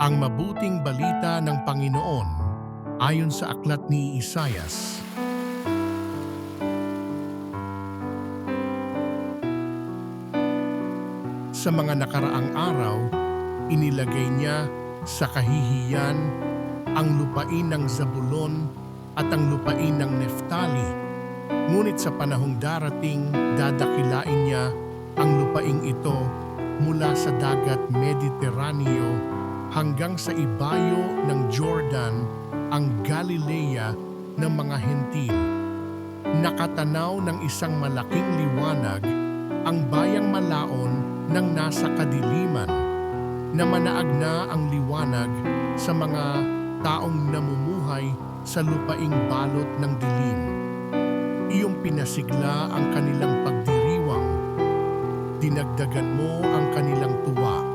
Ang mabuting balita ng Panginoon ayon sa aklat ni Isaias. Sa mga nakaraang araw, inilagay niya sa kahihiyan ang lupain ng Zabulon at ang lupain ng Neftali. Ngunit sa panahong darating, dadakilain niya ang lupaing ito mula sa dagat Mediteraneo hanggang sa ibayo ng Jordan, ang Galilea ng mga hentil. Nakatanaw ng isang malaking liwanag ang bayang malaon ng nasa kadiliman, na manaag na ang liwanag sa mga taong namumuhay sa lupaing balot ng dilim. Iyong pinasigla ang kanilang pagdiriwang, dinagdagan mo ang kanilang tuwa,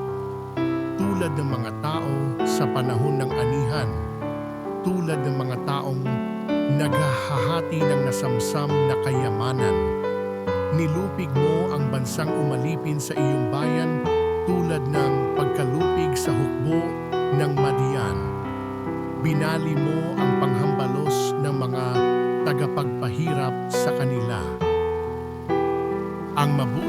tulad ng mga tao sa panahon ng anihan, tulad ng mga taong naghahati ng nasamsam na kayamanan. Nilupig mo ang bansang umalipin sa iyong bayan tulad ng pagkalupig sa hukbo ng Madian. Binali mo ang panghambalos ng mga tagapagpahirap sa kanila. Ang mabuti